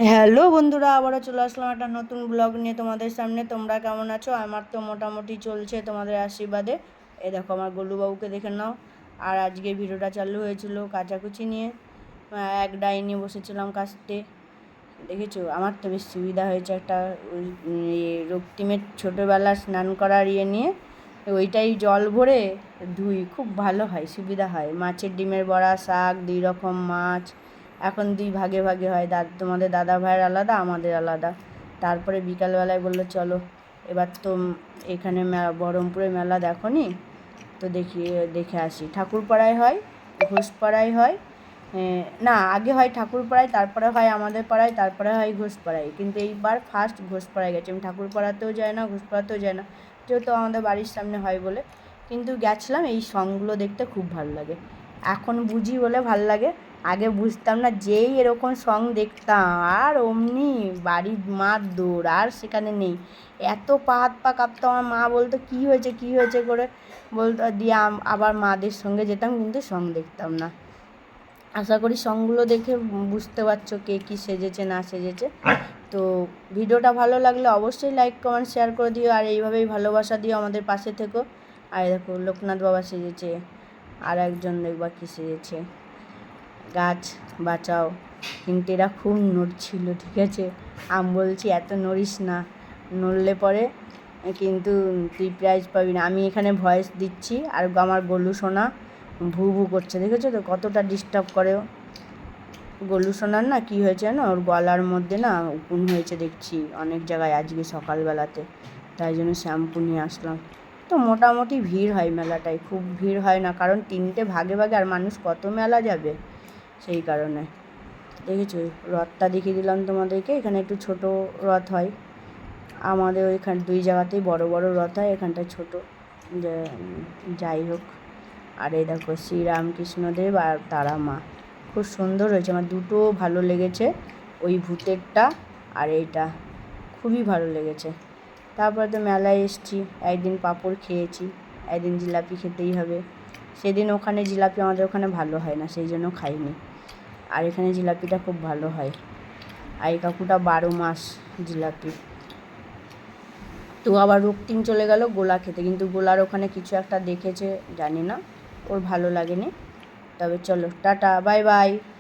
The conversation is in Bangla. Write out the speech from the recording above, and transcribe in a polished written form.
হ্যালো বন্ধুরা, আবারও চলে আসলাম একটা নতুন ব্লগ নিয়ে তোমাদের সামনে। তোমরা কেমন আছো? আমার তো মোটামুটি চলছে তোমাদের আশীর্বাদে। এই দেখো আমার গোলুবাবুকে দেখে নাও। আর আজকে ভিডিওটা চালু হয়েছিল কাচাকুচি নিয়ে। এক ডাইনি বসেছিলাম কাচতে, দেখেছো? আমার তো বেশ সুবিধা হয়েছে, একটা ওই রক্তিমের ছোটোবেলা স্নান করার নিয়ে ওইটাই জল ভরে ধুই, খুব ভালো হয়, সুবিধা হয়। মাছের ডিমের বড়া, শাক, 2 রকম মাছ। এখন 2 ভাগে ভাগে হয়, তোমাদের দাদা ভাইয়ের আলাদা, আমাদের আলাদা। তারপরে বিকালবেলায় বললো চলো এবার তো এখানে বহরমপুরে মেলা দেখো নি, তো দেখে আসি। ঠাকুরপাড়ায় হয়, ঘোষপাড়ায় হয়, না আগে হয় ঠাকুরপাড়ায়, তারপরে হয় আমাদের পাড়ায়, তারপরে হয় ঘোষপাড়ায়। কিন্তু এইবার ফার্স্ট ঘোষপাড়ায় গেছি আমি। ঠাকুরপাড়াতেও যায় না, ঘোষপাড়াতেও যায় না, যেহেতু আমাদের বাড়ির সামনে হয় বলে। কিন্তু গেছিলাম, এই সঙগুলো দেখতে খুব ভালো লাগে। এখন বুঝি বলে ভাল লাগে, আগে বুঝতাম না। যেই এরকম সং দেখতাম আর অমনি বাড়ির মার দৌড়, আর সেখানে নেই। এত পা হাত পা কাঁপতো, আমার মা বলতো কী হয়েছে কী হয়েছে করে বলতো, দিয়ে আবার মাদের সঙ্গে যেতাম, কিন্তু সং দেখতাম না। আশা করি সঙগুলো দেখে বুঝতে পারছো কে কী সেজেছে না সেজেছে। তো ভিডিওটা ভালো লাগলে অবশ্যই লাইক কমেন্ট শেয়ার করে দিও, আর এইভাবেই ভালোবাসা দিও, আমাদের পাশে থেকো। আর দেখো লোকনাথ বাবা সেজেছে, আর একজন দেখবা কী সেজেছে, গাছ বাঁচাও। কিন্তু এরা খুব নড়ছিল, ঠিক আছে? আমি বলছি এত নড়িস না, নড়লে পরে কিন্তু তুই প্রাইজ পাবি না। আমি এখানে ভয়েস দিচ্ছি, আর আমার গলু সোনা ভু ভু করছে, দেখেছো তো কতটা ডিস্টার্ব করে ও। গলু সোনার না কী হয়েছে না, ওর গলার মধ্যে না উকুন হয়েছে দেখছি অনেক জায়গায় আজকে সকালবেলাতে, তাই জন্য শ্যাম্পু নিয়ে আসলাম। তো মোটামুটি ভিড় হয় মেলাটায়, খুব ভিড় হয় না, কারণ 3টে ভাগে ভাগে, আর মানুষ কত মেলা যাবে, সেই কারণে। দেখেছো রথটা দেখিয়ে দিলাম তোমাদেরকে, এখানে একটু ছোট রথ হয়। আমাদের ওইখানে 2 জায়গাতেই বড় বড় রথ হয়, এখানটায় ছোটো। যাই হোক, আর এই দেখো শ্রীরামকৃষ্ণদেব আর তারা মা, খুব সুন্দর হয়েছে। আমার দুটো ভালো লেগেছে, ওই ভূতেরটা আর এইটা খুবই ভালো লেগেছে। তারপরে তো মেলায় এসছি, একদিন পাঁপড় খেয়েছি, একদিন জিলাপি খেতেই হবে। সেদিন ওখানে জিলাপি আমাদের ওখানে ভালো হয় না, সেই জন্য খাইনি। আর এখানে জিলাপিটা খুব ভালো হয়, আর এই কাকুটা 12 মাস জিলাপি। তো আবার রক্তিম চলে গেল গোলা খেতে, কিন্তু গোলার ওখানে কিছু একটা দেখেছে, জানি না, ওর ভালো লাগেনি। তবে চলো টাটা বাই বাই।